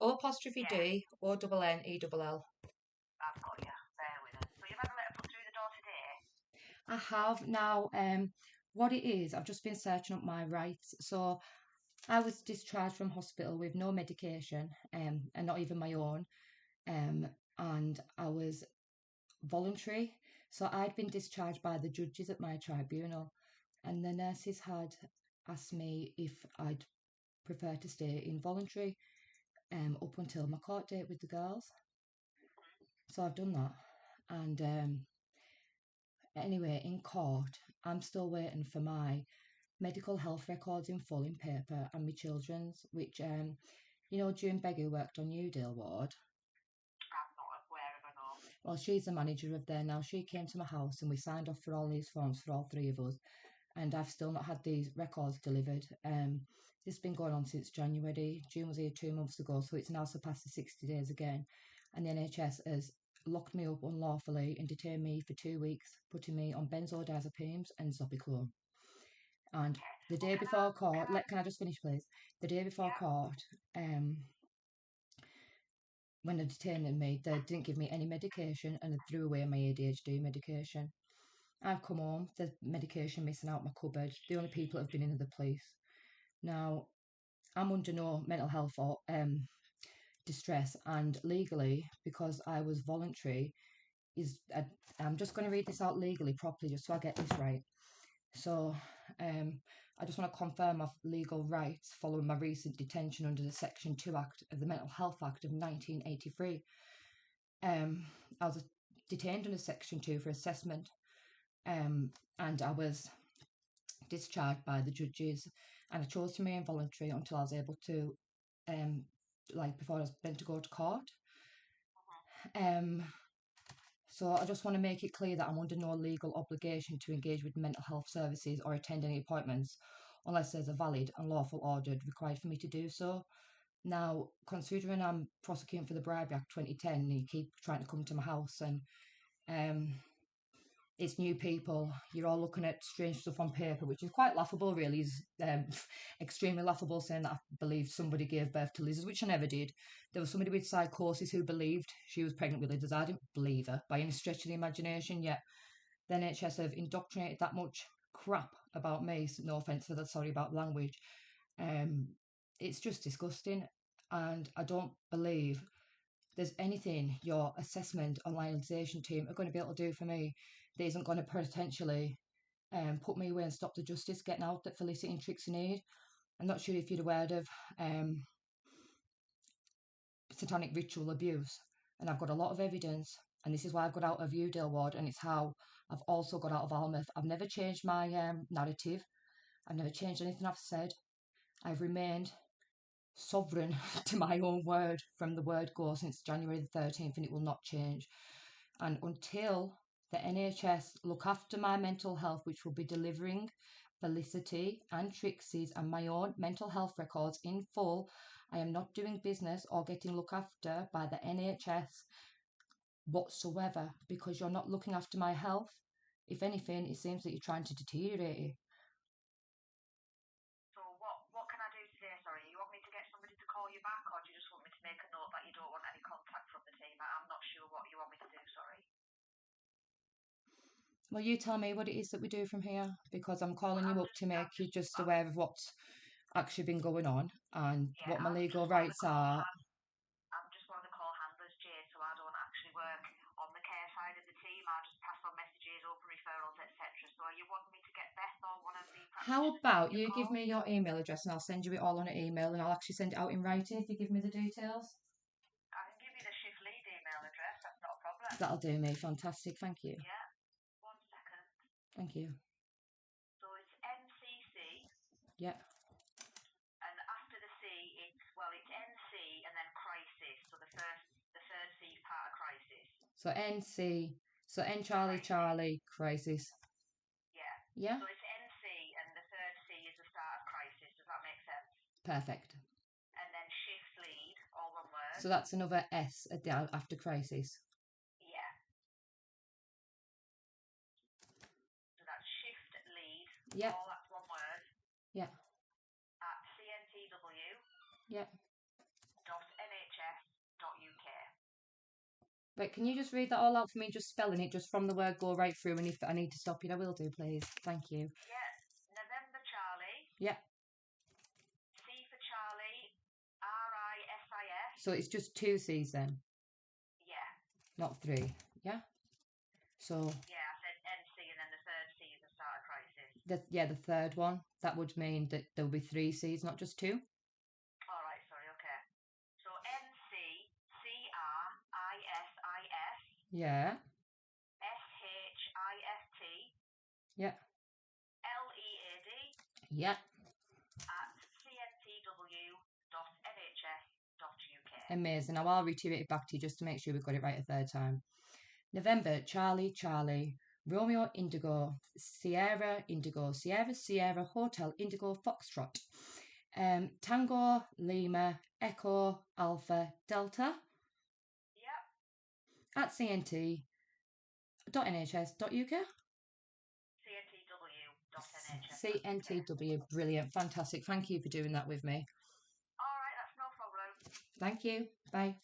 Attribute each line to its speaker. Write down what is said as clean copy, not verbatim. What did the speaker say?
Speaker 1: O''D, O-N-N-E-L-L.
Speaker 2: I've got you. Bear with us. So you've had a letter put through the door today?
Speaker 1: I have now. What it is, I've just been searching up my rights. So I was discharged from hospital with no medication, and not even my own, and I was voluntary. So I'd been discharged by the judges at my tribunal, and the nurses had asked me if I'd prefer to stay involuntary, up until my court date with the girls. So I've done that, and anyway, in court, I'm still waiting for my medical health records in full in paper and my children's, which, June Beggar worked on Udale Ward.
Speaker 2: I'm not aware of her, no.
Speaker 1: Well, she's the manager of there now. She came to my house and we signed off for all these forms for all three of us. And I've still not had these records delivered. This has been going on since January. June was here 2 months ago, so it's now surpassed the 60 days again. And the NHS has locked me up unlawfully and detained me for 2 weeks, putting me on benzodiazepines and zopiclone. And the day before court, can I just finish, please? The day before court, when they detained me, they didn't give me any medication and they threw away my ADHD medication. I've come home, there's medication missing out my cupboard. The only people that have been in are the police. Now, I'm under no mental health or distress, and legally, because I was voluntary, I'm just going to read this out legally properly just so I get this right. So, I just want to confirm my legal rights following my recent detention under the Section 2 Act of the Mental Health Act of 1983. I was detained under Section 2 for assessment, and I was discharged by the judges, and I chose to remain involuntary until I was able to, before I was meant to go to court. So I just want to make it clear that I'm under no legal obligation to engage with mental health services or attend any appointments unless there's a valid and lawful order required for me to do so. Now, considering I'm prosecuting for the Bribery Act 2010 and you keep trying to come to my house and it's new people, you're all looking at strange stuff on paper, which is quite laughable, really. Is extremely laughable, saying that I believe somebody gave birth to lizards, which I never did. There was somebody with psychosis who believed she was pregnant with lizards. I didn't believe her by any stretch of the imagination, yet the NHS have indoctrinated that much crap about me, no offence for that, sorry about language. It's just disgusting, and I don't believe there's anything your assessment or liaisation team are going to be able to do for me that isn't going to potentially put me away and stop the justice getting out that Felicity and Trixie need. I'm not sure if you're aware of satanic ritual abuse, and I've got a lot of evidence, and this is why I've got out of Udale Ward, and it's how I've also got out of Almouth. I've never changed my narrative. I've never changed anything I've said. I've remained sovereign to my own word from the word go since January the 13th, and it will not change. And until the NHS look after my mental health, which will be delivering Felicity and Trixie's and my own mental health records in full, I am not doing business or getting looked after by the NHS whatsoever, because you're not looking after my health. If anything, it seems that you're trying to deteriorate it.
Speaker 2: So what can I do today, sorry? You want me to get somebody to call you back, or do you just want me to make a note that you don't want any contact from the team? I'm not sure what you want me to do, sorry.
Speaker 1: Well, you tell me what it is that we do from here, because I'm calling you up to make you just aware of what's actually been going on and what my legal rights are.
Speaker 2: I'm just one of the call handlers, Jade, so I don't actually work on the care side of the team. I just pass on messages, open referrals, etc. So you want me to get Beth or one of the practitioners?
Speaker 1: How about you give me your email address and I'll send you it all on an email, and I'll actually send it out in writing if you give me the details.
Speaker 2: I can give you the shift lead email address, that's not a problem.
Speaker 1: That'll do me, fantastic, thank you.
Speaker 2: Yeah, 1 second.
Speaker 1: Thank you.
Speaker 2: So it's NCC.
Speaker 1: Yeah.
Speaker 2: And after the C, it's NC and then crisis. So the third C is part of crisis.
Speaker 1: So NC, so N Charlie crisis. Charlie crisis.
Speaker 2: Yeah.
Speaker 1: Yeah.
Speaker 2: So it's NC and the third C is the start of crisis. Does that make sense?
Speaker 1: Perfect.
Speaker 2: And then shift lead, all one word.
Speaker 1: So that's another S after crisis.
Speaker 2: Yeah. So that's shift lead.
Speaker 1: Yeah.
Speaker 2: All that's one word.
Speaker 1: Yeah.
Speaker 2: At CNTW.
Speaker 1: Yeah.
Speaker 2: .nhs.
Speaker 1: But can you just read that all out for me, just spelling it, just from the word go right through, and if I need to stop you, I will do, please. Thank you.
Speaker 2: Yeah. November Charlie.
Speaker 1: Yeah.
Speaker 2: C for Charlie. RISIS.
Speaker 1: So it's just 2 C's then,
Speaker 2: Yeah.
Speaker 1: not 3. Yeah. So
Speaker 2: Yeah, I said NC and then the third C is the start of crisis.
Speaker 1: the third one, that would mean that there'll be 3 C's, not just 2.
Speaker 2: All right, sorry, okay. So NC, CRISIS,
Speaker 1: Yeah.
Speaker 2: SHIFT,
Speaker 1: Yeah.
Speaker 2: LEAD
Speaker 1: Yeah.
Speaker 2: at cntw.nhs.uk.
Speaker 1: Amazing. Now I'll reiterate it back to you just to make sure we've got it right a third time. November, Charlie, Charlie, Romeo, Indigo, Sierra, Indigo, Sierra, Sierra, Hotel, Indigo, Foxtrot, Tango, Lima, Echo, Alpha, Delta,
Speaker 2: Yep,
Speaker 1: at cnt.nhs.uk.
Speaker 2: cntw.nhs.uk.
Speaker 1: CNTW, brilliant, fantastic. Thank you for doing that with me.
Speaker 2: All right, that's no problem.
Speaker 1: Thank you. Bye.